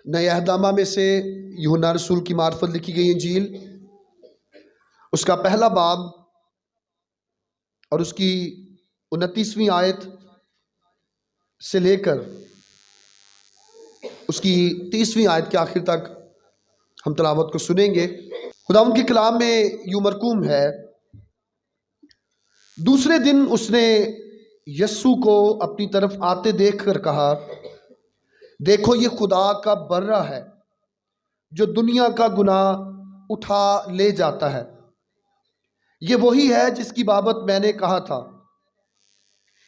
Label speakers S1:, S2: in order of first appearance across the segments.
S1: نئے عہدنامہ میں سے یوحنا رسول کی معرفت لکھی گئی انجیل، اس کا پہلا باب اور اس کی 29ویں آیت سے لے کر اس کی 30ویں آیت کے آخر تک ہم تلاوت کو سنیں گے۔ خداوند کے کلام میں یوں مرقوم ہے، دوسرے دن اس نے یسوع کو اپنی طرف آتے دیکھ کر کہا، دیکھو یہ خدا کا برہ ہے جو دنیا کا گناہ اٹھا لے جاتا ہے۔ یہ وہی ہے جس کی بابت میں نے کہا تھا،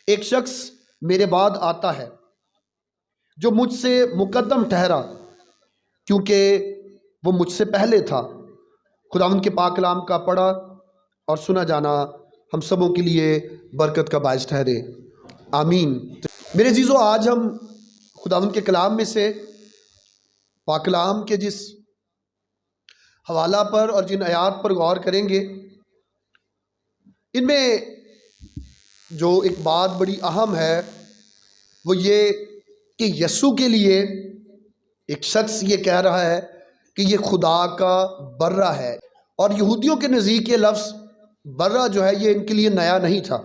S1: ایک شخص میرے بعد آتا ہے جو مجھ سے مقدم ٹھہرا کیونکہ وہ مجھ سے پہلے تھا۔ خداوند کے پاک کلام کا پڑھا اور سنا جانا ہم سبوں کے لیے برکت کا باعث ٹھہرے، آمین۔ میرے عزیزو، آج ہم خداوند کے کلام میں سے پاک کلام کے جس حوالہ پر اور جن آیات پر غور کریں گے، ان میں جو ایک بات بڑی اہم ہے وہ یہ کہ یسوع کے لیے ایک شخص یہ کہہ رہا ہے کہ یہ خدا کا برہ ہے، اور یہودیوں کے نزدیک یہ لفظ برہ جو ہے یہ ان کے لیے نیا نہیں تھا۔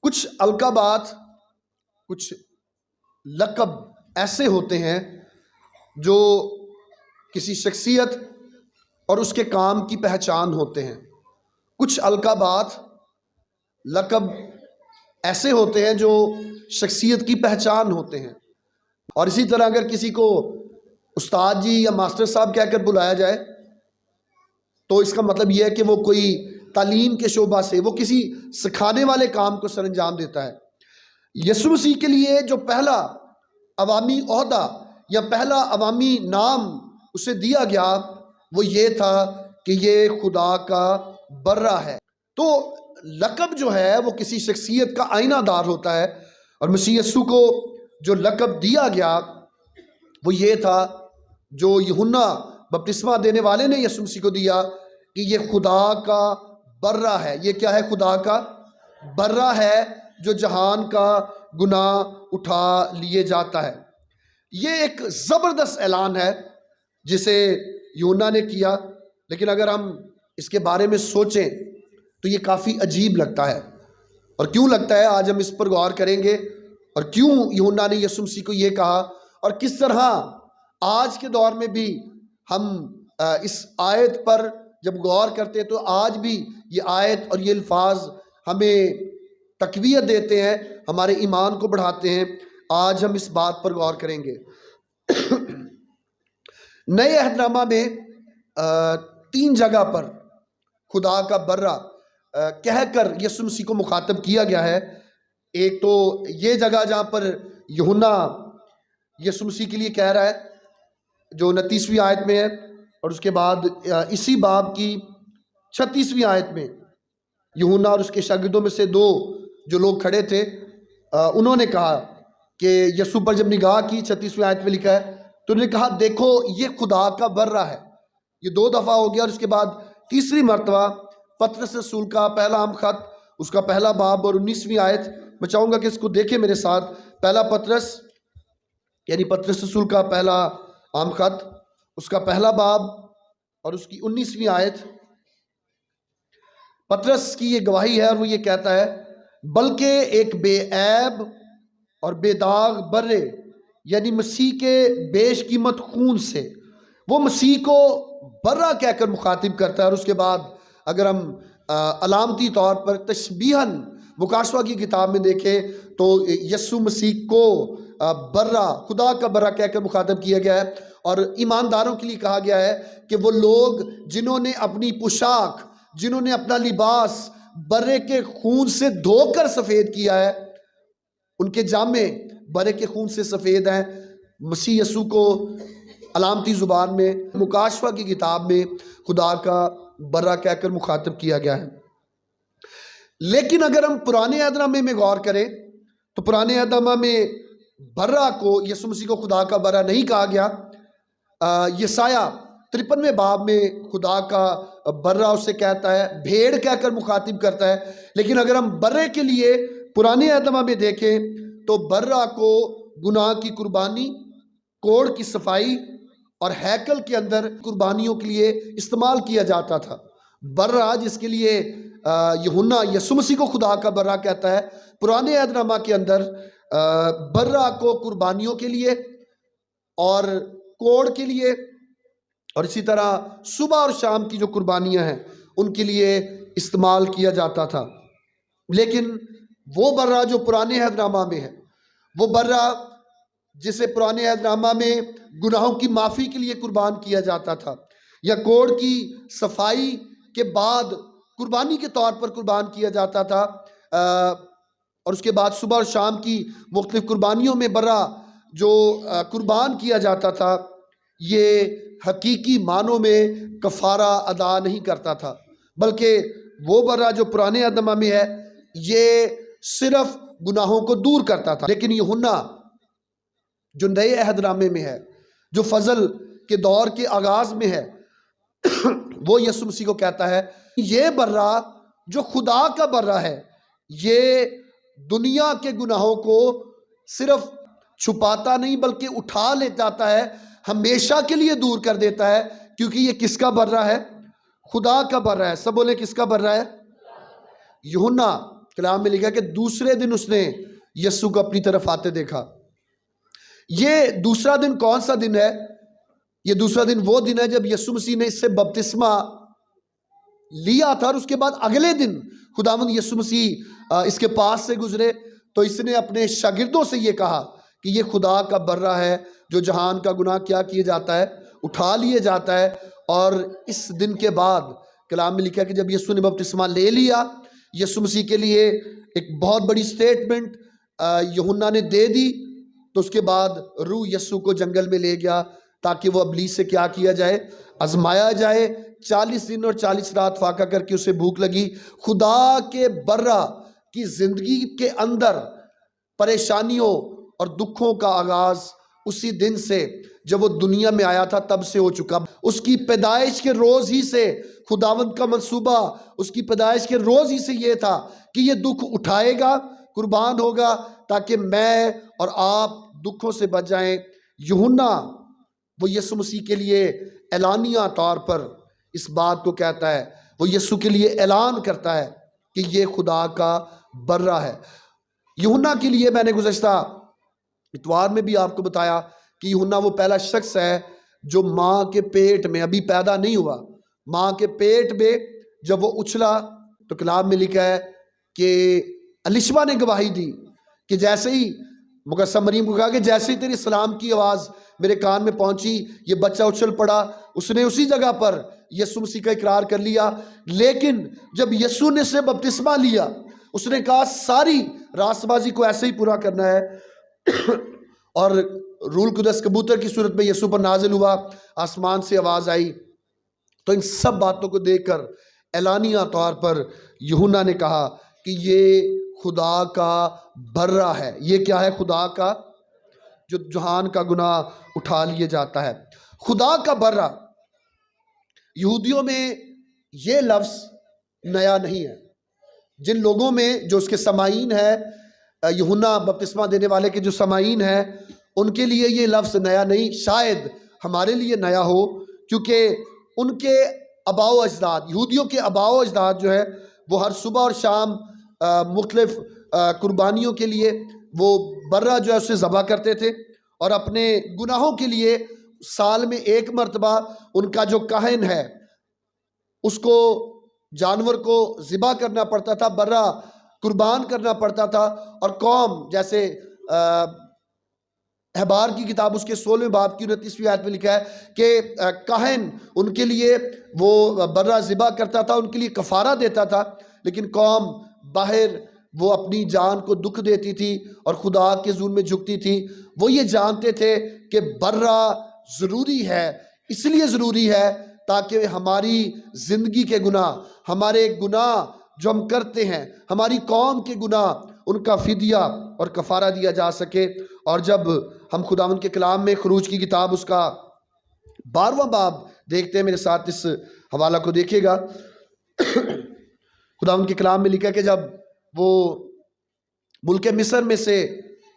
S1: کچھ القابات، کچھ لقب ایسے ہوتے ہیں جو کسی شخصیت اور اس کے کام کی پہچان ہوتے ہیں۔ کچھ القابات، لقب ایسے ہوتے ہیں جو شخصیت کی پہچان ہوتے ہیں، اور اسی طرح اگر کسی کو استاد جی یا ماسٹر صاحب کہہ کر بلایا جائے تو اس کا مطلب یہ ہے کہ وہ کوئی تعلیم کے شعبہ سے، وہ کسی سکھانے والے کام کو سر انجام دیتا ہے۔ یسوع مسیح کے لیے جو پہلا عوامی عہدہ یا پہلا عوامی نام اسے دیا گیا وہ یہ تھا کہ یہ خدا کا برہ ہے۔ تو لقب جو ہے وہ کسی شخصیت کا آئینہ دار ہوتا ہے، اور مسیح یسوع کو جو لقب دیا گیا وہ یہ تھا جو یوحنا بپتسمہ دینے والے نے یسوع مسیح کو دیا کہ یہ خدا کا برہ ہے۔ یہ کیا ہے؟ خدا کا برہ ہے جو جہان کا گناہ اٹھا لیے جاتا ہے۔ یہ ایک زبردست اعلان ہے جسے یوحنا نے کیا، لیکن اگر ہم اس کے بارے میں سوچیں تو یہ کافی عجیب لگتا ہے۔ اور کیوں لگتا ہے آج ہم اس پر غور کریں گے، اور کیوں یوحنا نے یسوع مسیح کو یہ کہا، اور کس طرح آج کے دور میں بھی ہم اس آیت پر جب غور کرتے ہیں تو آج بھی یہ آیت اور یہ الفاظ ہمیں تقویت دیتے ہیں، ہمارے ایمان کو بڑھاتے ہیں۔ آج ہم اس بات پر غور کریں گے۔ نئے عہد میں 3 جگہ پر خدا کا برہ کہہ کر یسوع مسیح کو مخاطب کیا گیا ہے۔ ایک تو یہ جگہ جہاں پر یوحنا یسوع مسیح کے لیے کہہ رہا ہے جو 29ویں آیت میں ہے، اور اس کے بعد اسی باب کی 36ویں آیت میں یوحنا اور اس کے شاگردوں میں سے 2 جو لوگ کھڑے تھے انہوں نے کہا کہ یسوع پر جب نگاہ کی، 36ویں آیت میں لکھا ہے، تو انہوں نے کہا دیکھو یہ خدا کا برہ ہے۔ یہ 2 دفعہ ہو گیا، اور اس کے بعد تیسری مرتبہ پطرس رسول کا پہلا عام خط، اس کا پہلا باب اور 19ویں آیت، میں چاہوں گا کہ اس کو دیکھیں میرے ساتھ۔ پہلا پطرس یعنی پطرس رسول کا پہلا عام خط، اس کا پہلا باب اور اس کی 19ویں آیت۔ پطرس کی یہ گواہی ہے اور وہ یہ کہتا ہے، بلکہ ایک بے عیب اور بے داغ برے یعنی مسیح کے بیش قیمت خون سے، وہ مسیح کو برہ کہہ کر مخاطب کرتا ہے۔ اور اس کے بعد اگر ہم علامتی طور پر تشبیہاً مکاشفہ کی کتاب میں دیکھیں تو یسوع مسیح کو برہ، خدا کا برہ کہہ کر مخاطب کیا گیا ہے، اور ایمانداروں کے لیے کہا گیا ہے کہ وہ لوگ جنہوں نے اپنی پوشاک، جنہوں نے اپنا لباس برے کے خون سے دھو کر سفید کیا ہے، ان کے جامے برے کے خون سے سفید ہیں۔ مسیح یسوع کو علامتی زبان میں مکاشفہ کی کتاب میں خدا کا برہ کہہ کر مخاطب کیا گیا ہے۔ لیکن اگر ہم پرانے عہد نامے میں غور کریں تو پرانے عہد نامہ میں برہ کو، یسوع مسیح کو خدا کا برہ نہیں کہا گیا۔ یسایہ 53ویں باب میں خدا کا برہ اسے کہتا ہے، بھیڑ کہہ کر مخاطب کرتا ہے۔ لیکن اگر ہم برے کے لیے پرانے عہد نامہ میں دیکھیں تو برہ کو گناہ کی قربانی کوڑ کی صفائی اور ہیکل کے اندر قربانیوں کے لیے استعمال کیا جاتا تھا۔ برہ جس کے لیے یوحنا یسوع مسیح کو خدا کا برہ کہتا ہے، پرانے عہد نامہ کے اندر برہ کو قربانیوں کے لیے اور کوڑ کے لیے اور اسی طرح صبح اور شام کی جو قربانیاں ہیں ان کے لیے استعمال کیا جاتا تھا۔ لیکن وہ برہ جو پرانے عہد نامہ میں ہے، وہ برہ جسے پرانے عہد نامہ میں گناہوں کی معافی کے لیے قربان کیا جاتا تھا یا کوڑ کی صفائی کے بعد قربانی کے طور پر قربان کیا جاتا تھا، اور اس کے بعد صبح اور شام کی مختلف قربانیوں میں برہ جو قربان کیا جاتا تھا، یہ حقیقی معنوں میں کفارہ ادا نہیں کرتا تھا، بلکہ وہ برہ جو پرانے عہد نامہ میں ہے یہ صرف گناہوں کو دور کرتا تھا۔ لیکن یوحنا جو نئے عہد نامے میں ہے، جو فضل کے دور کے آغاز میں ہے، وہ یسوع مسیح کو کہتا ہے یہ برہ جو خدا کا برہ ہے، یہ دنیا کے گناہوں کو صرف چھپاتا نہیں بلکہ اٹھا لے جاتا ہے، ہمیشہ کے لیے دور کر دیتا ہے، کیونکہ یہ کس کا برہ ہے؟ خدا کا برہ ہے۔ سب بولیں کس کا برہ ہے؟ یوحنا کلام میں لکھا کہ دوسرے دن اس نے یسوع کو اپنی طرف آتے دیکھا۔ یہ دوسرا دن کون سا دن ہے؟ یہ دوسرا دن وہ دن ہے جب یسوع مسیح نے اس سے بپتسمہ لیا تھا، اور اس کے بعد اگلے دن خداوند یسوع مسیح اس کے پاس سے گزرے تو اس نے اپنے شاگردوں سے یہ کہا کہ یہ خدا کا برہ ہے جو جہان کا گناہ کیا کیا جاتا ہے؟ اٹھا لیے جاتا ہے۔ اور اس دن کے بعد کلام میں لکھا کہ جب یسوع نے بپتسمہ لے لیا، یسوع مسیح کے لیے ایک بہت بڑی سٹیٹمنٹ یوحنا نے دے دی، تو اس کے بعد روح یسوع کو جنگل میں لے گیا تاکہ وہ ابلیس سے کیا کیا جائے؟ آزمایا جائے۔ 40 دن اور 40 رات فاقہ کر کے اسے بھوک لگی۔ خدا کے برہ کی زندگی کے اندر پریشانیوں اور دکھوں کا آغاز اسی دن سے جب وہ دنیا میں آیا تھا تب سے ہو چکا۔ اس کی پیدائش کے روز ہی سے خداوند کا منصوبہ، اس کی پیدائش کے روز ہی سے یہ تھا کہ یہ دکھ اٹھائے گا، قربان ہوگا تاکہ میں اور آپ دکھوں سے بچ جائیں۔ یوحنا وہ یسوع مسیح کے لیے اعلانیہ طور پر اس بات کو کہتا ہے، وہ یسوع کے لیے اعلان کرتا ہے کہ یہ خدا کا برہ ہے۔ یوحنا کے لیے میں نے گزشتہ اتوار میں بھی آپ کو بتایا کہ یوحنا وہ پہلا شخص ہے جو ماں کے پیٹ میں ابھی پیدا نہیں ہوا، ماں کے پیٹ میں جب وہ اچھلا تو کلام میں لکھا ہے کہ الشبہ نے گواہی دی کہ جیسے ہی مقدسہ مریم کو کہا کہ جیسے ہی تیری سلام کی آواز میرے کان میں پہنچی یہ بچہ اچھل پڑا، اس نے اسی جگہ پر یسوع مسیح کا اقرار کر لیا۔ لیکن جب یسوع نے سے بپتسمہ لیا اس نے کہا ساری راست بازی کو ایسے ہی پورا کرنا ہے، اور روح القدس کبوتر کی صورت میں یسوع پر نازل ہوا، آسمان سے آواز آئی۔ تو ان سب باتوں کو دیکھ کر اعلانیہ طور پر یوحنا نے کہا کہ یہ خدا کا برہ ہے۔ یہ کیا ہے؟ خدا کا جو جہان کا گناہ اٹھا لیے جاتا ہے۔ خدا کا برہ یہودیوں میں یہ لفظ نیا نہیں ہے۔ جن لوگوں میں جو اس کے سامعین ہے، یوحنا بپتسمہ دینے والے کے جو سامعین ہیں، ان کے لیے یہ لفظ نیا نہیں، شاید ہمارے لیے نیا ہو، کیونکہ ان کے آباء و اجداد، یہودیوں کے آباء و اجداد جو ہے وہ ہر صبح اور شام مختلف قربانیوں کے لیے وہ برہ جو ہے اسے ذبح کرتے تھے، اور اپنے گناہوں کے لیے سال میں ایک مرتبہ ان کا جو کاہن ہے اس کو جانور کو ذبح کرنا پڑتا تھا، برہ قربان کرنا پڑتا تھا۔ اور قوم جیسے احبار کی کتاب اس کے 16ویں باب کی 29ویں آیت میں لکھا ہے کہ کاہن ان کے لیے وہ برہ ذبح کرتا تھا، ان کے لیے کفارہ دیتا تھا، لیکن قوم باہر وہ اپنی جان کو دکھ دیتی تھی اور خدا کے حضور میں جھکتی تھی۔ وہ یہ جانتے تھے کہ برہ ضروری ہے، اس لیے ضروری ہے تاکہ ہماری زندگی کے گناہ، ہمارے گناہ جو ہم کرتے ہیں، ہماری قوم کے گناہ، ان کا فدیہ اور کفارہ دیا جا سکے۔ اور جب ہم خداوند کے کلام میں خروج کی کتاب اس کا 12واں باب دیکھتے ہیں، میرے ساتھ اس حوالہ کو دیکھیے گا۔ خداوند کے کلام میں لکھا کہ جب وہ ملک مصر میں سے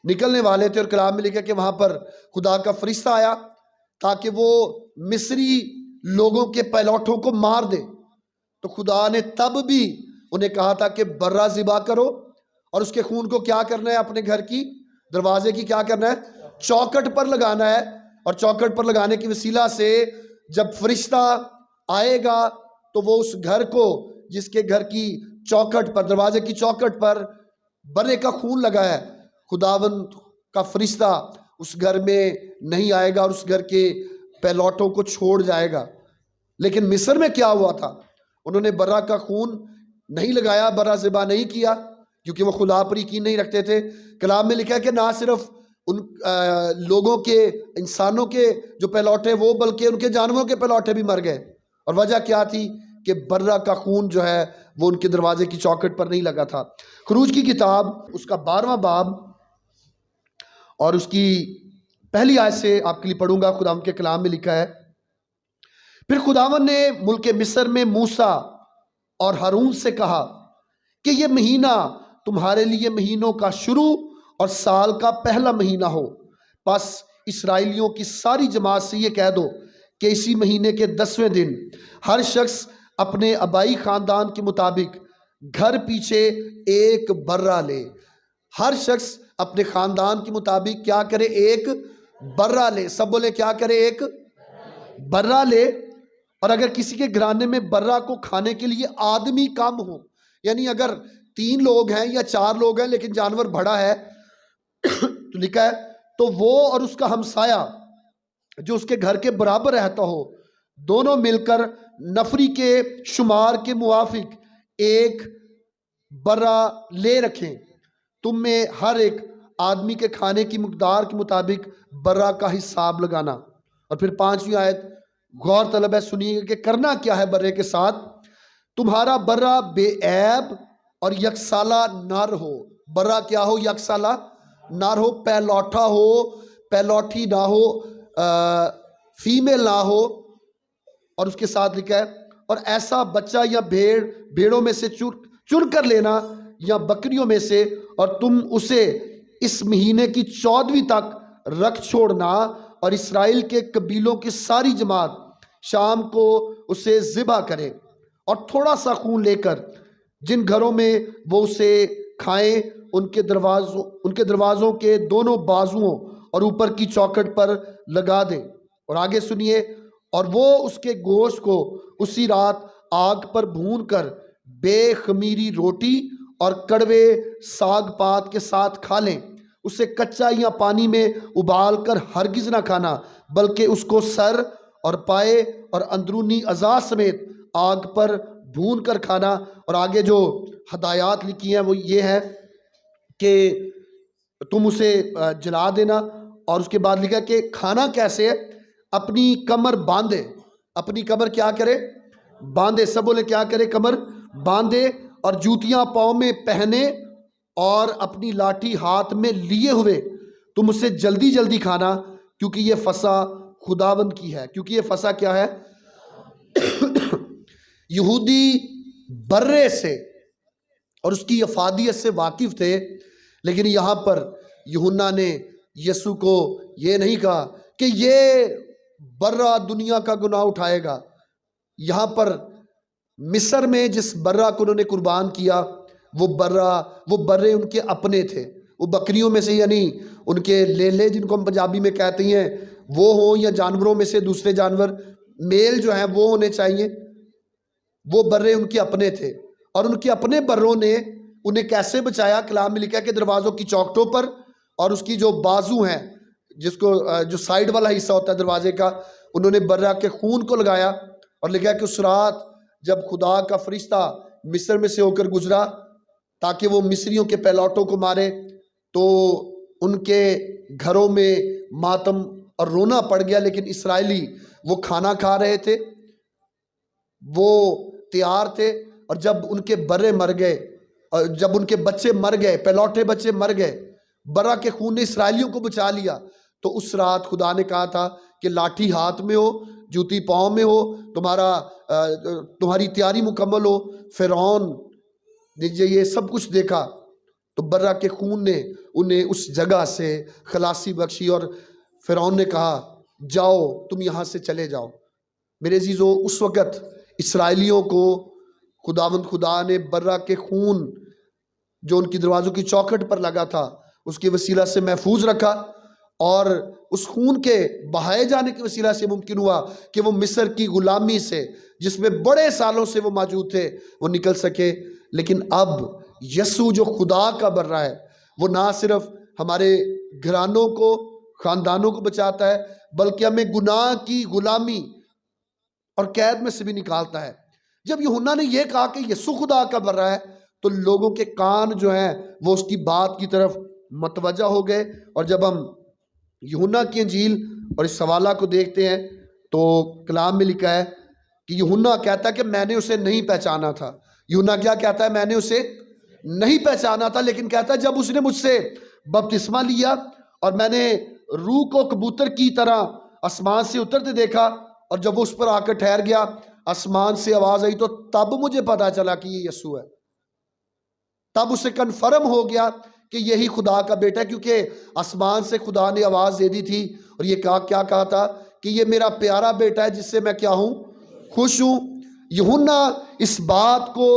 S1: نکلنے والے تھے، اور کلام میں لکھا کہ وہاں پر خدا کا فرشتہ آیا تاکہ وہ مصری لوگوں کے پہلوٹوں کو مار دے۔ تو خدا نے تب بھی انہیں کہا تھا کہ برہ ذبح کرو، اور اس کے خون کو کیا کرنا ہے؟ اپنے گھر کی دروازے کی کیا کرنا ہے؟ چوکھٹ پر لگانا ہے۔ اور چوکھٹ پر لگانے کی وسیلہ سے جب فرشتہ آئے گا تو وہ اس گھر کو، جس کے گھر کی چوکھٹ پر، دروازے کی چوکھٹ پر برے کا خون لگا ہے، خداوند کا فرشتہ اس گھر میں نہیں آئے گا اور اس گھر کے پہلوٹوں کو چھوڑ جائے گا۔ لیکن مصر میں کیا ہوا تھا؟ انہوں نے برہ کا خون نہیں لگایا، برہ ذبح نہیں کیا، کیونکہ وہ خدا پر یقین نہیں رکھتے تھے۔ کلام میں لکھا ہے کہ نہ صرف ان لوگوں کے، انسانوں کے جو پہلوٹے وہ، بلکہ ان کے جانوروں کے پہلوٹے بھی مر گئے۔ اور وجہ کیا تھی؟ کہ برہ کا خون جو ہے وہ ان کے دروازے کی چوکھٹ پر نہیں لگا تھا۔ خروج کی کتاب اس کا 12واں باب اور اس کی پہلی آیت سے آپ کے لیے پڑھوں گا۔ خداوند کے کلام میں لکھا ہے، پھر خداوند نے ملک مصر میں موسیٰ اور ہارون سے کہا کہ یہ مہینہ تمہارے لیے مہینوں کا شروع اور سال کا پہلا مہینہ ہو۔ پس اسرائیلیوں کی ساری جماعت سے یہ کہہ دو کہ اسی مہینے کے 10ویں دن ہر شخص اپنے آبائی خاندان کے مطابق گھر پیچھے ایک برہ لے۔ ہر شخص اپنے خاندان کے مطابق کیا کرے؟ ایک برہ لے۔ سب بولے کیا کرے؟ ایک برہ لے۔ اور اگر کسی کے گھرانے میں برہ کو کھانے کے لیے آدمی کم ہو، یعنی اگر 3 لوگ ہیں یا 4 لوگ ہیں لیکن جانور بڑا ہے تو لکھا ہے تو وہ اور اس کا ہمسایہ جو اس کے گھر کے برابر رہتا ہو، دونوں مل کر نفری کے شمار کے موافق ایک برہ لے رکھیں۔ تم میں ہر ایک آدمی کے کھانے کی مقدار کے مطابق برہ کا حساب لگانا۔ اور پھر 5ویں آیت غور طلب ہے، سنیے کہ کرنا کیا ہے برے کے ساتھ۔ تمہارا برہ بے عیب اور یکسالہ نر ہو۔ برہ کیا ہو؟ یکسالہ نر ہو، پہلوٹا ہو، پہلوٹی نہ ہو، فیمیل نہ ہو۔ اور اس کے ساتھ لکھا ہے اور ایسا بچہ یا بھیڑوں میں سے چن کر لینا یا بکریوں میں سے، اور تم اسے اس مہینے کی 14ویں تک رکھ چھوڑنا، اور اسرائیل کے قبیلوں کی ساری جماعت شام کو اسے ذبح کرے، اور تھوڑا سا خون لے کر جن گھروں میں وہ اسے کھائیں ان کے دروازوں کے دونوں بازوؤں اور اوپر کی چوکھٹ پر لگا دیں۔ اور آگے سنیے، اور وہ اس کے گوشت کو اسی رات آگ پر بھون کر بے خمیری روٹی اور کڑوے ساگ پات کے ساتھ کھا لیں۔ اسے کچا یا پانی میں ابال کر ہرگز نہ کھانا، بلکہ اس کو سر اور پائے اور اندرونی اعضاء سمیت آگ پر بھون کر کھانا۔ اور آگے جو ہدایات لکھی ہیں وہ یہ ہے کہ تم اسے جلا دینا۔ اور اس کے بعد لکھا کہ کھانا کیسے ہے؟ اپنی کمر باندھے۔ اپنی کمر کیا کرے؟ باندھے۔ سب بولے کیا کرے؟ کمر باندھے، اور جوتیاں پاؤں میں پہنے اور اپنی لاٹھی ہاتھ میں لیے ہوئے تم اسے جلدی جلدی کھانا، کیونکہ یہ فسح خداوند کی ہے۔ کیونکہ یہ فسح کیا ہے؟ یہودی برے سے اور اس کی افادیت سے واقف تھے، لیکن یہاں پر یوحنا نے یسوع کو یہ نہیں کہا کہ یہ برہ دنیا کا گناہ اٹھائے گا۔ یہاں پر مصر میں جس برہ کو انہوں نے قربان کیا وہ برے ان کے اپنے تھے، وہ بکریوں میں سے، یعنی ان کے لیلے جن کو ہم پنجابی میں کہتے ہیں وہ ہوں، یا جانوروں میں سے دوسرے جانور میل جو ہیں وہ ہونے چاہیے۔ وہ برے ان کے اپنے تھے، اور ان کے اپنے بروں نے انہیں کیسے بچایا؟ کلام میں لکھا ہے کہ دروازوں کی چوکھٹوں پر اور اس کی جو بازو ہیں، جس کو جو سائیڈ والا حصہ ہوتا ہے دروازے کا، انہوں نے برہ کے خون کو لگایا۔ اور لکھا ہے کہ اس رات جب خدا کا فرشتہ مصر میں سے ہو کر گزرا تاکہ وہ مصریوں کے پہلوٹوں کو مارے، تو ان کے گھروں میں ماتم اور رونا پڑ گیا۔ لیکن اسرائیلی وہ کھانا کھا رہے تھے، وہ تیار تھے، اور جب ان کے برے مر گئے، اور جب ان کے بچے مر گئے، پہلوٹے بچے مر گئے، برہ کے خون نے اسرائیلیوں کو بچا لیا، تو اس رات خدا نے کہا تھا کہ لاٹھی ہاتھ میں ہو، جوتی پاؤں میں ہو، تمہاری تیاری مکمل ہو۔ فرعون نے یہ سب کچھ دیکھا تو برہ کے خون نے انہیں اس جگہ سے خلاصی بخشی، اور فرعون نے کہا جاؤ تم یہاں سے چلے جاؤ۔ میرے عزیزو، اس وقت اسرائیلیوں کو خداوند خدا نے برہ کے خون جو ان کی دروازوں کی چوکھٹ پر لگا تھا اس کے وسیلہ سے محفوظ رکھا، اور اس خون کے بہائے جانے کے وسیلہ سے ممکن ہوا کہ وہ مصر کی غلامی سے، جس میں بڑے سالوں سے وہ موجود تھے، وہ نکل سکے۔ لیکن اب یسوع جو خدا کا برہ ہے، وہ نہ صرف ہمارے گھرانوں کو، خاندانوں کو بچاتا ہے، بلکہ ہمیں گناہ کی غلامی اور قید میں سے بھی نکالتا ہے۔ جب یوحنا نے یہ کہا کہ یسوع خدا کا برہ ہے، تو لوگوں کے کان جو ہیں وہ اس کی بات کی طرف متوجہ ہو گئے۔ اور جب ہم یوحنا کی انجیل اور اس حوالہ کو دیکھتے ہیں تو کلام میں لکھا ہے کہ یوحنا کہتا ہے کہ میں نے اسے نہیں پہچانا تھا۔ یوحنا کیا کہتا ہے؟ میں نے اسے نہیں پہچانا تھا، لیکن کہتا ہے جب اس نے مجھ سے بپتسمہ لیا اور میں نے روح کو کبوتر کی طرح آسمان سے اترتے دیکھا، اور جب وہ اس پر آ کر ٹھہر گیا، آسمان سے آواز آئی، تو تب مجھے پتا چلا کہ یہ یسوع ہے۔ تب اسے کنفرم ہو گیا کہ یہی خدا کا بیٹا ہے، کیونکہ آسمان سے خدا نے آواز دے دی تھی، اور یہ کیا کہا تھا کہ یہ میرا پیارا بیٹا ہے جس سے میں کیا ہوں؟ خوش ہوں۔ یوحنا اس بات کو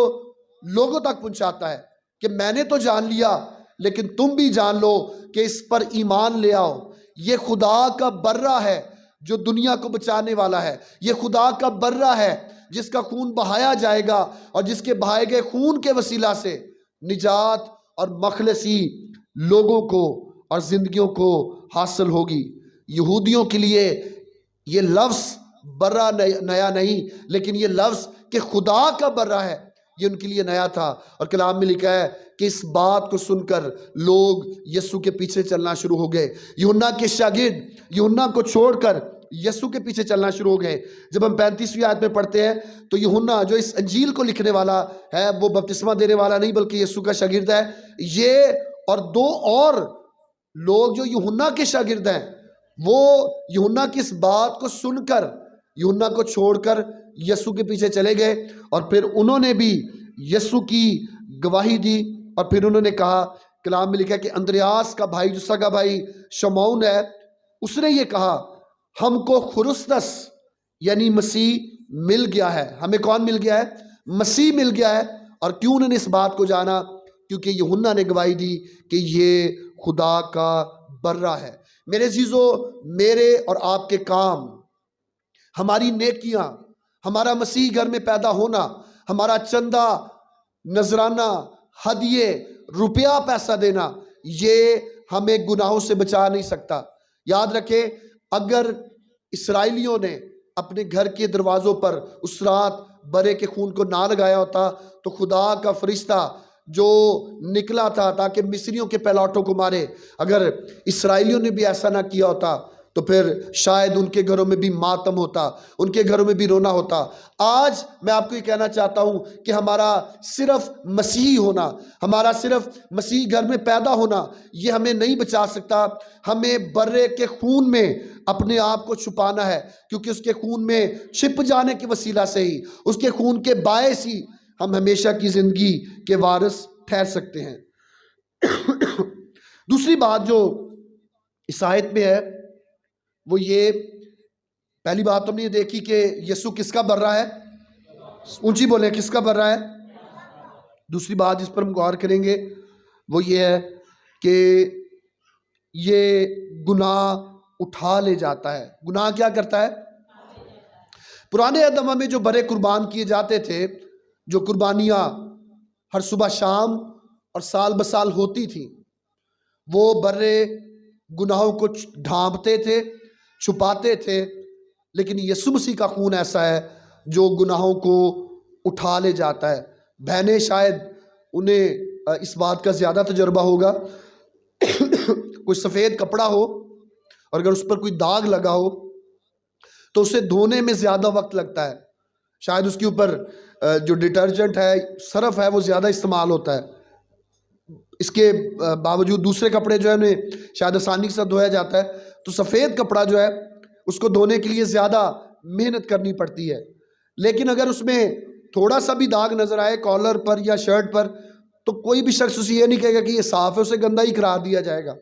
S1: لوگوں تک پہنچاتا ہے کہ میں نے تو جان لیا، لیکن تم بھی جان لو کہ اس پر ایمان لے آؤ۔ یہ خدا کا برہ ہے جو دنیا کو بچانے والا ہے۔ یہ خدا کا برہ ہے جس کا خون بہایا جائے گا، اور جس کے بہائے گئے خون کے وسیلہ سے نجات اور مخلصی لوگوں کو اور زندگیوں کو حاصل ہوگی۔ یہودیوں کے لیے یہ لفظ برہ نیا نہیں، لیکن یہ لفظ کہ خدا کا برہ ہے، یہ ان کے لیے نیا تھا۔ اور کلام میں لکھا ہے کہ اس بات کو سن کر لوگ یسوع کے پیچھے چلنا شروع ہو گئے۔ یوحنا کے شاگرد یوحنا کو چھوڑ کر یسوع کے پیچھے چلنا شروع ہو گئے۔ جب ہم 35ویں آیت میں پڑھتے ہیں تو یوحنا جو اس انجیل کو لکھنے والا ہے، وہ بپتسمہ دینے والا نہیں بلکہ یسوع کا شاگرد ہے۔ یہ اور دو اور لوگ جو یوحنا کے شاگرد ہیں، وہ یوحنا کی اس بات کو سن کر یوحنا کو چھوڑ کر یسوع کے پیچھے چلے گئے، اور پھر انہوں نے بھی یسوع کی گواہی دی۔ اور پھر انہوں نے کہا، کلام میں لکھا ہے کہ اندریاس کا بھائی جو سگا بھائی شمعون ہے، اس نے یہ کہا ہم کو خرسطس یعنی مسیح مل گیا ہے۔ ہمیں کون مل گیا ہے؟ مسیح مل گیا ہے۔ اور کیوں انہوں نے اس بات کو جانا؟ کیونکہ یوحنا نے گواہی دی کہ یہ خدا کا برہ ہے۔ میرے عزیزو، میرے اور آپ کے کام، ہماری نیکیاں، ہمارا مسیح گھر میں پیدا ہونا، ہمارا چندہ، نذرانہ، ہدیے، روپیہ پیسہ دینا، یہ ہمیں گناہوں سے بچا نہیں سکتا۔ یاد رکھیں، اگر اسرائیلیوں نے اپنے گھر کے دروازوں پر اس رات برے کے خون کو نہ لگایا ہوتا تو خدا کا فرشتہ جو نکلا تھا تاکہ مصریوں کے پہلوٹوں کو مارے، اگر اسرائیلیوں نے بھی ایسا نہ کیا ہوتا تو پھر شاید ان کے گھروں میں بھی ماتم ہوتا، ان کے گھروں میں بھی رونا ہوتا۔ آج میں آپ کو یہ کہنا چاہتا ہوں کہ ہمارا صرف مسیحی ہونا، ہمارا صرف مسیح گھر میں پیدا ہونا، یہ ہمیں نہیں بچا سکتا۔ ہمیں برے کے خون میں اپنے آپ کو چھپانا ہے، کیونکہ اس کے خون میں چھپ جانے کے وسیلہ سے ہی، اس کے خون کے باعث ہی ہم ہمیشہ کی زندگی کے وارث ٹھہر سکتے ہیں۔ دوسری بات جو اس آیت میں ہے وہ یہ، پہلی بات ہم نے یہ دیکھی کہ یسوع کس کا برہ ہے؟ اونچی بولیں، کس کا برہ ہے؟ دوسری بات جس پر ہم غور کریں گے وہ یہ ہے کہ یہ گناہ اٹھا لے جاتا ہے۔ گناہ کیا کرتا ہے؟ پرانے ادمہ میں جو برے قربان کیے جاتے تھے، جو قربانیاں ہر صبح شام اور سال بسال ہوتی تھیں، وہ برے گناہوں کو ڈھانپتے تھے، چھپاتے تھے۔ لیکن یسوع مسیح کا خون ایسا ہے جو گناہوں کو اٹھا لے جاتا ہے۔ بہنیں شاید انہیں اس بات کا زیادہ تجربہ ہوگا، کوئی سفید کپڑا ہو اور اگر اس پر کوئی داغ لگا ہو تو اسے دھونے میں زیادہ وقت لگتا ہے۔ شاید اس کے اوپر جو ڈٹرجنٹ ہے، سرف ہے، وہ زیادہ استعمال ہوتا ہے۔ اس کے باوجود دوسرے کپڑے جو ہے انہیں شاید آسانی سے دھویا جاتا ہے، تو سفید کپڑا جو ہے اس کو دھونے کے لیے زیادہ محنت کرنی پڑتی ہے۔ لیکن اگر اس میں تھوڑا سا بھی داغ نظر آئے کالر پر یا شرٹ پر، تو کوئی بھی شخص اسے یہ نہیں کہے گا کہ یہ صاف ہے، اسے گندہ ہی قرار دیا جائے گا۔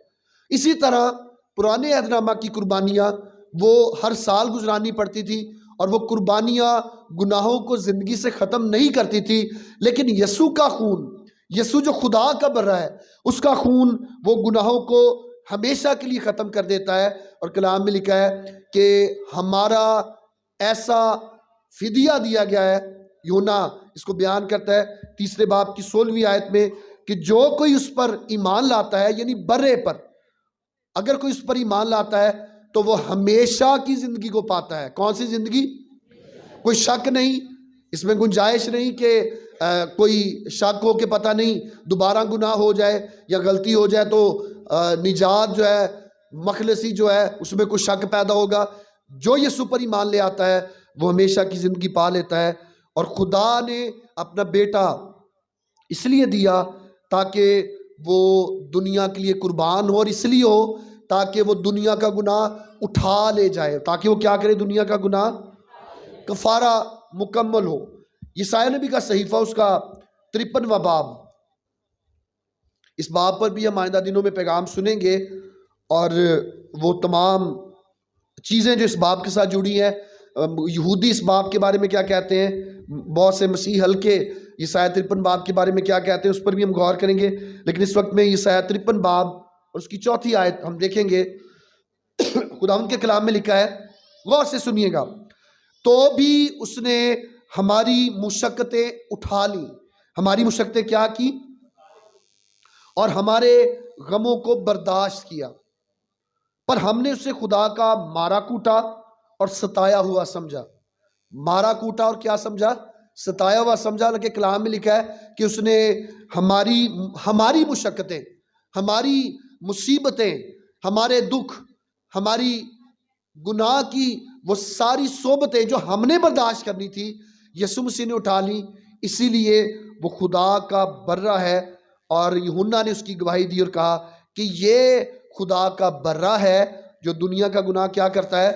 S1: اسی طرح پرانے عہد نامہ کی قربانیاں وہ ہر سال گزرانی پڑتی تھی، اور وہ قربانیاں گناہوں کو زندگی سے ختم نہیں کرتی تھی، لیکن یسوع کا خون، یسوع جو خدا کا برہ ہے، اس کا خون وہ گناہوں کو ہمیشہ کے لیے ختم کر دیتا ہے۔ اور کلام میں لکھا ہے کہ ہمارا ایسا فدیہ دیا گیا ہے، یونا اس کو بیان کرتا ہے 3 باب کی 16ویں آیت میں، کہ جو کوئی اس پر ایمان لاتا ہے، یعنی برے پر اگر کوئی اس پر ایمان لاتا ہے تو وہ ہمیشہ کی زندگی کو پاتا ہے۔ کون سی زندگی؟ کوئی شک نہیں، اس میں گنجائش نہیں کہ کوئی شک ہو کہ پتہ نہیں دوبارہ گناہ ہو جائے یا غلطی ہو جائے تو نجات جو ہے، مخلصی جو ہے، اس میں کوئی شک پیدا ہوگا۔ جو یسوع پر ایمان لے آتا ہے وہ ہمیشہ کی زندگی پا لیتا ہے۔ اور خدا نے اپنا بیٹا اس لیے دیا تاکہ وہ دنیا کے لیے قربان ہو، اور اس لیے ہو تاکہ وہ دنیا کا گناہ اٹھا لے جائے، تاکہ وہ کیا کرے؟ دنیا کا گناہ کفارہ مکمل ہو۔ یسایا نبی کا صحیفہ اس کا 53واں باب، اس باب پر بھی ہم آئندہ دنوں میں پیغام سنیں گے، اور وہ تمام چیزیں جو اس باب کے ساتھ جڑی ہیں، یہودی اس باب کے بارے میں کیا کہتے ہیں، بہت سے مسیح ہلکے یسایا 53 باب کے بارے میں کیا کہتے ہیں، اس پر بھی ہم غور کریں گے۔ لیکن اس وقت میں یسایا 53 باب اور اس کی 4تھی آیت ہم دیکھیں گے۔ خداوند کے کلام میں لکھا ہے، غور سے سنیے گا، تو بھی اس نے ہماری مشقتیں اٹھا لی۔ ہماری مشقتیں کیا کی؟ اور ہمارے غموں کو برداشت کیا، پر ہم نے اسے خدا کا مارا کوٹا اور ستایا ہوا سمجھا۔ مارا کوٹا اور کیا سمجھا؟ ستایا ہوا سمجھا۔ لکہ کلام میں لکھا ہے کہ اس نے ہماری مشقتیں، ہماری مصیبتیں، ہمارے دکھ، ہماری گناہ کی وہ ساری صحبتیں جو ہم نے برداشت کرنی تھی، یسوع مسیح نے اٹھا لی۔ اسی لیے وہ خدا کا برہ ہے۔ اور یوحنا نے اس کی گواہی دی اور کہا کہ یہ خدا کا برہ ہے جو دنیا کا گناہ کیا کرتا ہے؟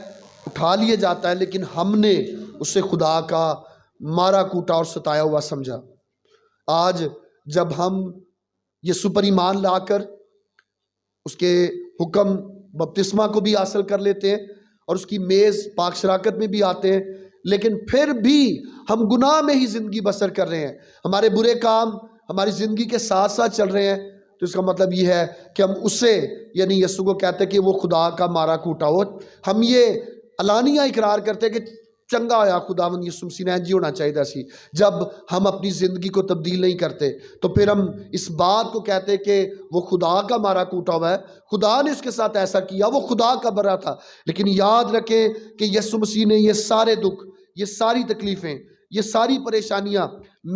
S1: اٹھا لیے جاتا ہے، لیکن ہم نے اسے خدا کا مارا کوٹا اور ستایا ہوا سمجھا۔ آج جب ہم یسوع پر ایمان لا کر اس کے حکم بپتسمہ کو بھی حاصل کر لیتے ہیں اور اس کی میز پاک شراکت میں بھی آتے ہیں، لیکن پھر بھی ہم گناہ میں ہی زندگی بسر کر رہے ہیں، ہمارے برے کام ہماری زندگی کے ساتھ ساتھ چل رہے ہیں، تو اس کا مطلب یہ ہے کہ ہم اسے یعنی یسوع کو کہتے ہیں کہ وہ خدا کا مارا کوٹا ہو۔ ہم یہ علانیہ اقرار کرتے ہیں کہ چنگا ہویا خداوند یسوع مسیح نے جی ہونا چاہیے سی۔ جب ہم اپنی زندگی کو تبدیل نہیں کرتے تو پھر ہم اس بات کو کہتے ہیں کہ وہ خدا کا مارا کوٹا ہوا ہے، خدا نے اس کے ساتھ ایسا کیا، وہ خدا کا برا تھا۔ لیکن یاد رکھیں کہ یسوع مسیح نے یہ سارے دکھ، یہ ساری تکلیفیں، یہ ساری پریشانیاں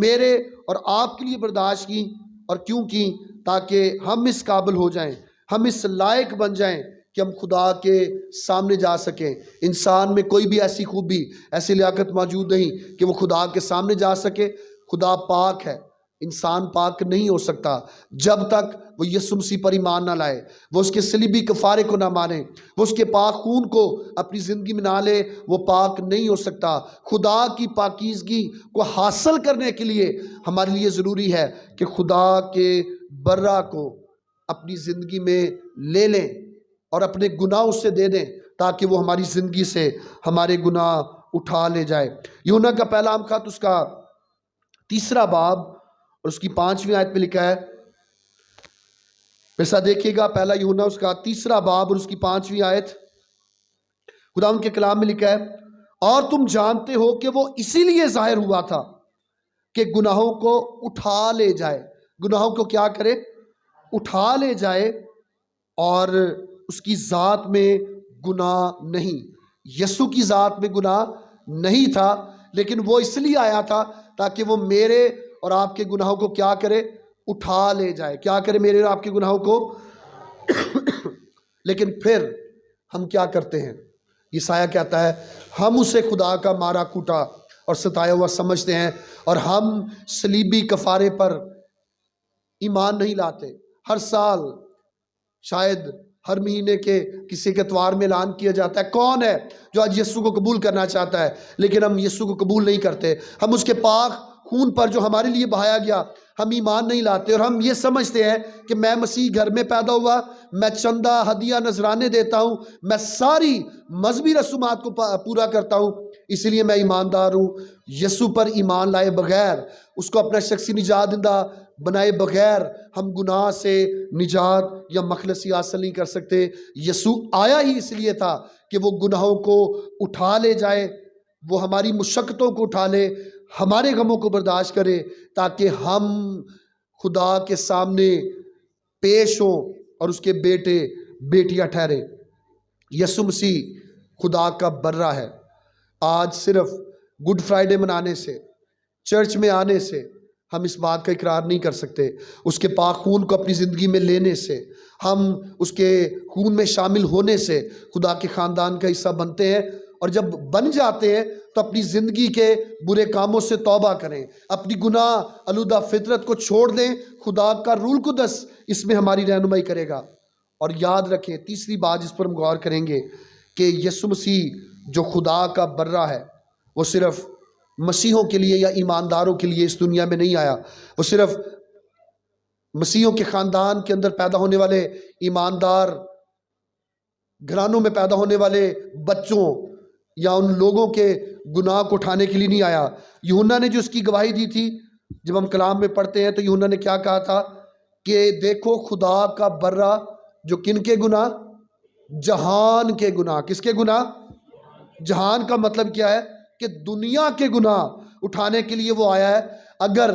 S1: میرے اور آپ کے لیے برداشت کی، اور کیوں کی؟ تاکہ ہم اس قابل ہو جائیں، ہم اس لائق بن جائیں کہ ہم خدا کے سامنے جا سکیں۔ انسان میں کوئی بھی ایسی خوبی، ایسی لیاقت موجود نہیں کہ وہ خدا کے سامنے جا سکے۔ خدا پاک ہے، انسان پاک نہیں ہو سکتا جب تک وہ یسوع مسیح پر ایمان نہ لائے، وہ اس کے صلیبی کفارے کو نہ مانے، وہ اس کے پاک خون کو اپنی زندگی میں نہ لے، وہ پاک نہیں ہو سکتا۔ خدا کی پاکیزگی کو حاصل کرنے کے لیے ہمارے لیے ضروری ہے کہ خدا کے برہ کو اپنی زندگی میں لے لیں اور اپنے گناہ اس سے دے دیں، تاکہ وہ ہماری زندگی سے ہمارے گناہ اٹھا لے جائے۔ یوحنا کا پہلا خط اس کا 3 باب اور اس کی 5ویں آیت میں لکھا ہے، ایسا دیکھیے گا، پہلا یوحنا اس کا 3 باب اور اس کی 5ویں آیت، خدا ان کے کلام میں لکھا ہے، اور تم جانتے ہو کہ وہ اسی لیے ظاہر ہوا تھا کہ گناہوں کو اٹھا لے جائے۔ گناہوں کو کیا کرے؟ اٹھا لے جائے، اور اس کی ذات میں گناہ نہیں۔ یسوع کی ذات میں گناہ نہیں تھا، لیکن وہ اس لیے آیا تھا تاکہ وہ میرے اور آپ کے گناہوں کو کیا کرے؟ اٹھا لے جائے۔ کیا کرے؟ میرے اور آپ کے گناہوں کو۔ لیکن پھر ہم کیا کرتے ہیں؟ یسایہ کہتا ہے ہم اسے خدا کا مارا کوٹا اور ستایا ہوا سمجھتے ہیں، اور ہم صلیبی کفارے پر ایمان نہیں لاتے۔ ہر سال شاید ہر مہینے کے کسی کے اتوار میں اعلان کیا جاتا ہے کون ہے جو آج یسوع کو قبول کرنا چاہتا ہے، لیکن ہم یسوع کو قبول نہیں کرتے۔ ہم اس کے پاک خون پر جو ہمارے لیے بہایا گیا ہم ایمان نہیں لاتے، اور ہم یہ سمجھتے ہیں کہ میں مسیح گھر میں پیدا ہوا، میں چندہ ہدیہ نذرانے دیتا ہوں، میں ساری مذہبی رسومات کو پورا کرتا ہوں، اس لیے میں ایماندار ہوں۔ یسوع پر ایمان لائے بغیر، اس کو اپنا شخصی نجات دہندہ بنائے بغیر ہم گناہ سے نجات یا مخلصی حاصل نہیں کر سکتے۔ یسوع آیا ہی اس لیے تھا کہ وہ گناہوں کو اٹھا لے جائے، وہ ہماری مشقتوں کو اٹھا لے، ہمارے غموں کو برداشت کرے، تاکہ ہم خدا کے سامنے پیش ہوں اور اس کے بیٹے بیٹیاں ٹھہرے۔ یسوع مسیح خدا کا برہ ہے۔ آج صرف گڈ فرائیڈے منانے سے، چرچ میں آنے سے ہم اس بات کا اقرار نہیں کر سکتے، اس کے پاک خون کو اپنی زندگی میں لینے سے، ہم اس کے خون میں شامل ہونے سے خدا کے خاندان کا حصہ بنتے ہیں، اور جب بن جاتے ہیں تو اپنی زندگی کے برے کاموں سے توبہ کریں، اپنی گناہ آلودہ فطرت کو چھوڑ دیں، خدا کا روح القدس اس میں ہماری رہنمائی کرے گا۔ اور یاد رکھیں، تیسری بات جس پر ہم غور کریں گے کہ یسوع مسیح جو خدا کا برہ ہے، وہ صرف مسیحوں کے لیے یا ایمانداروں کے لیے اس دنیا میں نہیں آیا، وہ صرف مسیحوں کے خاندان کے اندر پیدا ہونے والے ایماندار گھرانوں میں پیدا ہونے والے بچوں یا ان لوگوں کے گناہ کو اٹھانے کے لیے نہیں آیا۔ یوحنا نے جو اس کی گواہی دی تھی، جب ہم کلام میں پڑھتے ہیں تو یوحنا نے کیا کہا تھا کہ دیکھو خدا کا برہ جو کن کے گناہ؟ جہان کے گناہ۔ کس کے گناہ؟ جہان کا مطلب کیا ہے کہ دنیا کے گناہ اٹھانے کے لیے وہ آیا ہے۔ اگر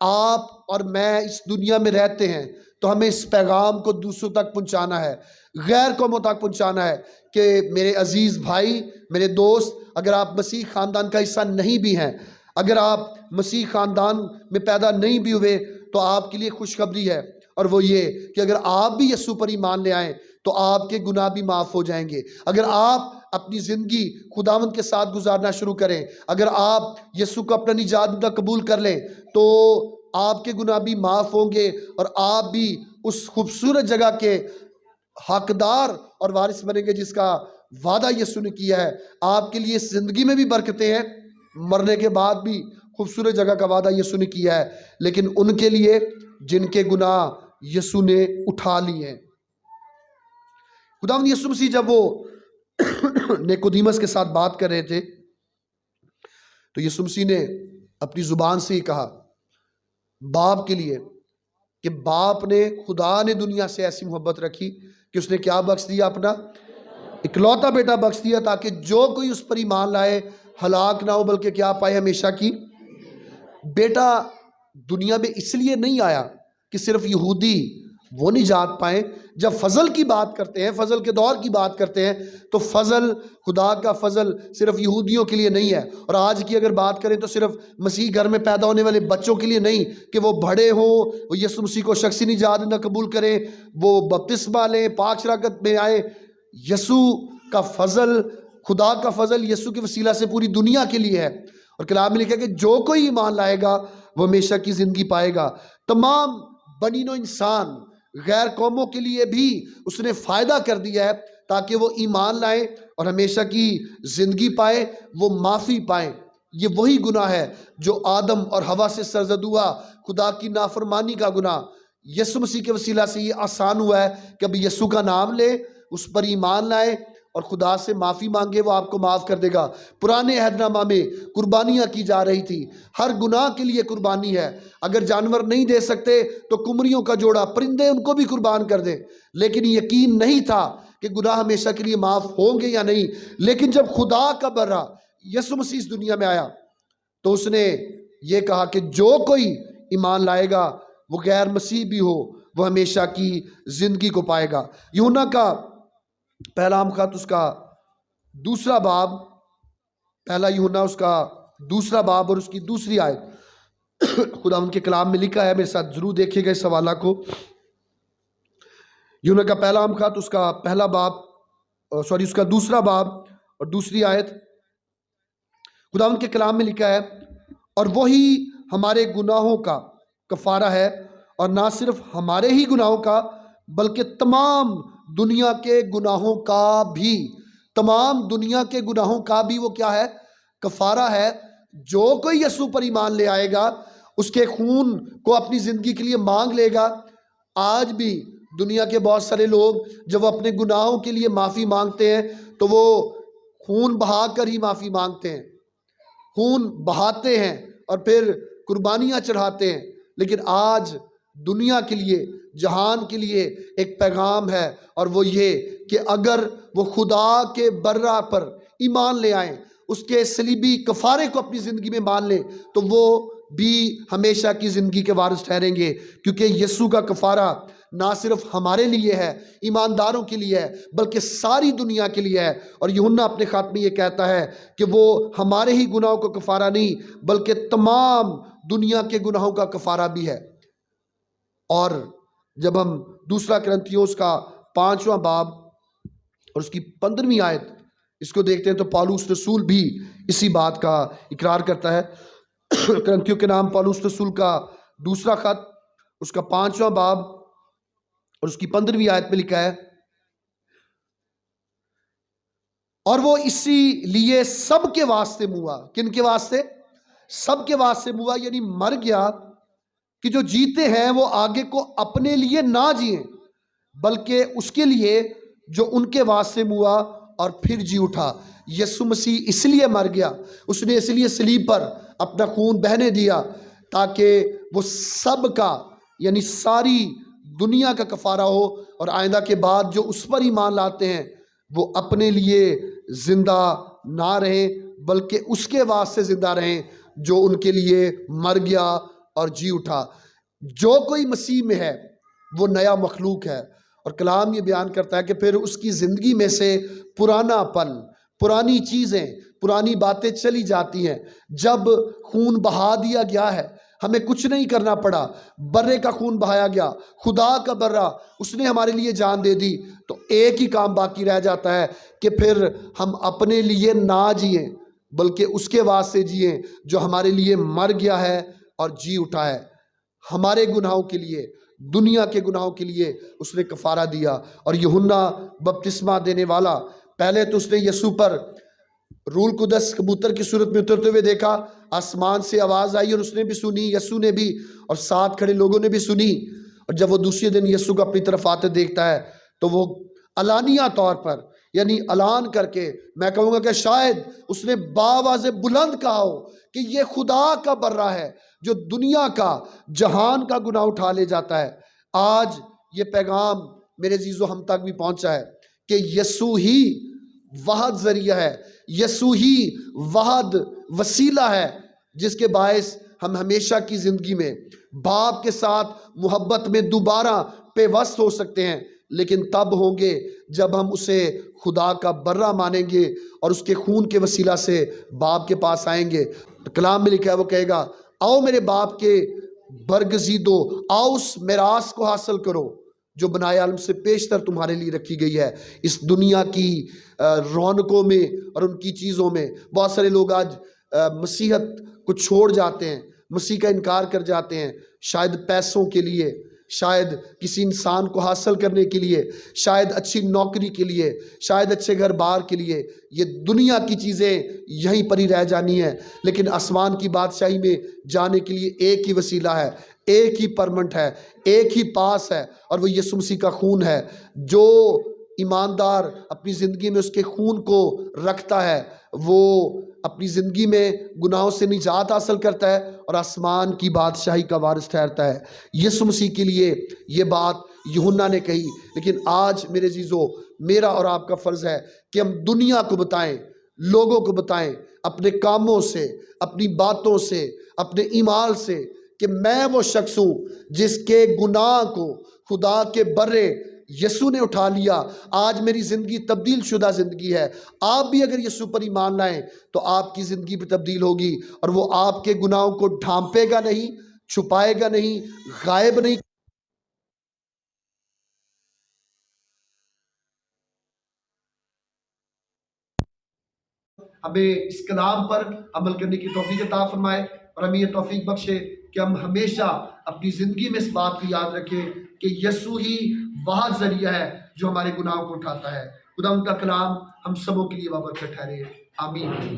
S1: آپ اور میں اس دنیا میں رہتے ہیں تو ہمیں اس پیغام کو دوسروں تک پہنچانا ہے، غیر قوموں تک پہنچانا ہے کہ میرے عزیز بھائی، میرے دوست، اگر آپ مسیح خاندان کا حصہ نہیں بھی ہیں، اگر آپ مسیح خاندان میں پیدا نہیں بھی ہوئے، تو آپ کے لیے خوشخبری ہے، اور وہ یہ کہ اگر آپ بھی یسوع پر ایمان لے آئیں تو آپ کے گناہ بھی معاف ہو جائیں گے۔ اگر آپ اپنی زندگی خداوند کے ساتھ گزارنا شروع کریں، اگر آپ یسوع کو اپنا نجات دہندہ قبول کر لیں، تو آپ کے گناہ بھی معاف ہوں گے، اور آپ بھی اس خوبصورت جگہ کے حقدار اور وارث بنیں گے جس کا وعدہ یسوع نے کیا ہے۔ آپ کے لیے اس زندگی میں بھی برکتیں ہیں، مرنے کے بعد بھی خوبصورت جگہ کا وعدہ یسوع نے کیا ہے، لیکن ان کے لیے جن کے گناہ یسوع نے اٹھا لیے ہیں۔ خداوند یسوع مسیح جب وہ نیکودیمس کے ساتھ بات کر رہے تھے تو یسوع مسیح نے اپنی زبان سے ہی کہا باپ کے لیے کہ باپ نے، خدا نے دنیا سے ایسی محبت رکھی کہ اس نے کیا بخش دیا؟ اپنا اکلوتا بیٹا بخش دیا، تاکہ جو کوئی اس پر ایمان لائے ہلاک نہ ہو بلکہ کیا پائے؟ ہمیشہ کی۔ بیٹا دنیا میں اس لیے نہیں آیا کہ صرف یہودی وہ نجات پائیں۔ جب فضل کی بات کرتے ہیں، فضل کے دور کی بات کرتے ہیں، تو فضل، خدا کا فضل صرف یہودیوں کے لیے نہیں ہے، اور آج کی اگر بات کریں تو صرف مسیح گھر میں پیدا ہونے والے بچوں کے لیے نہیں کہ وہ بڑے ہوں، وہ یسوع مسیح کو شخصی نجات دہندہ قبول کریں، وہ بپتسمہ لیں، پاک شراکت میں آئیں۔ یسوع کا فضل، خدا کا فضل یسوع کے وسیلہ سے پوری دنیا کے لیے ہے، اور کلام میں لکھا ہے کہ جو کوئی ایمان لائے گا وہ ہمیشہ کی زندگی پائے گا۔ تمام بنی نوع انسان، غیر قوموں کے لیے بھی اس نے فائدہ کر دیا ہے تاکہ وہ ایمان لائیں اور ہمیشہ کی زندگی پائیں، وہ معافی پائیں۔ یہ وہی گناہ ہے جو آدم اور حوا سے سرزد ہوا، خدا کی نافرمانی کا گناہ۔ یسوع مسیح کے وسیلہ سے یہ آسان ہوا ہے کہ اب یسوع کا نام لے، اس پر ایمان لائے اور خدا سے معافی مانگے، وہ آپ کو معاف کر دے گا۔ پرانے عہد نامہ میں قربانیاں کی جا رہی تھی، ہر گناہ کے لیے قربانی ہے۔ اگر جانور نہیں دے سکتے تو کمریوں کا جوڑا، پرندے، ان کو بھی قربان کر دیں، لیکن یقین نہیں تھا کہ گناہ ہمیشہ کے لیے معاف ہوں گے یا نہیں۔ لیکن جب خدا کا برہ یسوع مسیح اس دنیا میں آیا تو اس نے یہ کہا کہ جو کوئی ایمان لائے گا وہ غیر مسیح بھی ہو، وہ ہمیشہ کی زندگی کو پائے گا۔ یوحنا کا پہلا خط اس کا دوسرا باب، پہلا یوحنا اس کا دوسرا باب اور اس کی دوسری آیت، خدا ان کے کلام میں لکھا ہے، میرے ساتھ ضرور دیکھیے گا اس حوالہ کو۔ یوحنا کا پہلا خط اس کا پہلا باب، اس کا دوسرا باب اور دوسری آیت، خدا ان کے کلام میں لکھا ہے، اور وہی ہمارے گناہوں کا کفارہ ہے، اور نہ صرف ہمارے ہی گناہوں کا بلکہ تمام دنیا کے گناہوں کا بھی، تمام دنیا کے گناہوں کا بھی وہ کیا ہے؟ کفارہ ہے۔ جو کوئی یسوع پر ایمان لے آئے گا، اس کے خون کو اپنی زندگی کے لیے مانگ لے گا۔ آج بھی دنیا کے بہت سارے لوگ جب وہ اپنے گناہوں کے لیے معافی مانگتے ہیں تو وہ خون بہا کر ہی معافی مانگتے ہیں، خون بہاتے ہیں اور پھر قربانیاں چڑھاتے ہیں۔ لیکن آج دنیا کے لیے، جہان کے لیے ایک پیغام ہے، اور وہ یہ کہ اگر وہ خدا کے برہ پر ایمان لے آئیں، اس کے صلیبی کفارے کو اپنی زندگی میں مان لیں، تو وہ بھی ہمیشہ کی زندگی کے وارث ٹھہریں گے، کیونکہ یسوع کا کفارہ نہ صرف ہمارے لیے ہے، ایمانداروں کے لیے ہے، بلکہ ساری دنیا کے لیے ہے۔ اور یوحنا اپنے خط میں یہ کہتا ہے کہ وہ ہمارے ہی گناہوں کا کفارہ نہیں بلکہ تمام دنیا کے گناہوں کا کفارہ بھی ہے۔ اور جب ہم دوسرا کرنتھیوس کا 5واں باب اور اس کی 15ویں آیت اس کو دیکھتے ہیں تو پالوس رسول بھی اسی بات کا اقرار کرتا ہے۔ کرنتھیوں کے نام پالوس رسول کا دوسرا خط، اس کا 5واں باب اور اس کی 15ویں آیت میں لکھا ہے، اور وہ اسی لیے سب کے واسطے ہوا۔ کن کے واسطے؟ سب کے واسطے ہوا، یعنی مر گیا کہ جو جیتے ہیں وہ آگے کو اپنے لیے نہ جئیں بلکہ اس کے لیے جو ان کے واسطے ہوا اور پھر جی اٹھا۔ یسوع مسیح اس لیے مر گیا، اس نے اس لیے صلیب پر اپنا خون بہنے دیا تاکہ وہ سب کا، یعنی ساری دنیا کا کفارہ ہو، اور آئندہ کے بعد جو اس پر ایمان لاتے ہیں وہ اپنے لیے زندہ نہ رہیں بلکہ اس کے واسطے زندہ رہیں جو ان کے لیے مر گیا اور جی اٹھا۔ جو کوئی مسیح میں ہے وہ نیا مخلوق ہے، اور کلام یہ بیان کرتا ہے کہ پھر اس کی زندگی میں سے پرانا پن، پرانی چیزیں، پرانی باتیں چلی جاتی ہیں۔ جب خون بہا دیا گیا ہے، ہمیں کچھ نہیں کرنا پڑا، برے کا خون بہایا گیا، خدا کا برہ، اس نے ہمارے لیے جان دے دی، تو ایک ہی کام باقی رہ جاتا ہے کہ پھر ہم اپنے لیے نہ جئیں بلکہ اس کے واسطے جئیں جو ہمارے لیے مر گیا ہے اور جی اٹھا ہے۔ ہمارے گناہوں کے لیے، دنیا کے گناہوں کے لیے اس نے کفارہ دیا۔ اور یوحنا بپتسمہ دینے والا، پہلے تو اس نے یسوع پر روح القدس کبوتر کی صورت میں اترتے ہوئے دیکھا، آسمان سے آواز آئی اور اس نے بھی سنی، یسوع نے بھی، اور ساتھ کھڑے لوگوں نے بھی سنی۔ اور جب وہ دوسرے دن یسوع کو اپنی طرف آتے دیکھتا ہے تو وہ علانیہ طور پر، یعنی اعلان کر کے، میں کہوں گا کہ شاید اس نے باواز بلند کہا ہو کہ یہ خدا کا برہ ہے جو دنیا کا، جہان کا گناہ اٹھا لے جاتا ہے۔ آج یہ پیغام میرے عزیزو ہم تک بھی پہنچا ہے کہ یسوع ہی واحد ذریعہ ہے، یسوع ہی واحد وسیلہ ہے جس کے باعث ہم ہمیشہ کی زندگی میں باپ کے ساتھ محبت میں دوبارہ پیوست ہو سکتے ہیں، لیکن تب ہوں گے جب ہم اسے خدا کا برہ مانیں گے اور اس کے خون کے وسیلہ سے باپ کے پاس آئیں گے۔ کلام میں لکھا ہے، وہ کہے گا، آؤ میرے باپ کے برگزیدو، آؤ اس میراث کو حاصل کرو جو بنائے عالم سے پیشتر تمہارے لیے رکھی گئی ہے۔ اس دنیا کی رونقوں میں اور ان کی چیزوں میں بہت سارے لوگ آج مسیحت کو چھوڑ جاتے ہیں، مسیح کا انکار کر جاتے ہیں، شاید پیسوں کے لیے، شاید کسی انسان کو حاصل کرنے کے لیے، شاید اچھی نوکری کے لیے، شاید اچھے گھر بار کے لیے۔ یہ دنیا کی چیزیں یہیں پر ہی رہ جانی ہیں، لیکن آسمان کی بادشاہی میں جانے کے لیے ایک ہی وسیلہ ہے، ایک ہی پرمنٹ ہے، ایک ہی پاس ہے، اور وہ یسوع مسیح کا خون ہے۔ جو ایماندار اپنی زندگی میں اس کے خون کو رکھتا ہے وہ اپنی زندگی میں گناہوں سے نجات حاصل کرتا ہے اور آسمان کی بادشاہی کا وارث ٹھہرتا ہے۔ یسوع مسیح کے لیے یہ بات یوحنا نے کہی، لیکن آج میرے عزیزو میرا اور آپ کا فرض ہے کہ ہم دنیا کو بتائیں، لوگوں کو بتائیں، اپنے کاموں سے، اپنی باتوں سے، اپنے ایمان سے، کہ میں وہ شخص ہوں جس کے گناہ کو خدا کے برے یسوع نے اٹھا لیا۔ آج میری زندگی تبدیل شدہ زندگی ہے۔ آپ بھی اگر یسوع پر ایمان لائیں تو آپ کی زندگی بھی تبدیل ہوگی، اور وہ آپ کے گناہوں کو ڈھانپے گا نہیں، چھپائے گا نہیں، غائب نہیں۔ ہمیں اس کلام پر عمل کرنے کی توفیق عطا فرمائے، اور ہمیں یہ توفیق بخشے کہ ہم ہمیشہ اپنی زندگی میں اس بات کو یاد رکھیں کہ یسوع ہی واحد ذریعہ ہے جو ہمارے گناہوں کو اٹھاتا ہے۔ خدا ان کا کلام ہم سبوں کے لیے بابرکت ٹھہرے، آمین۔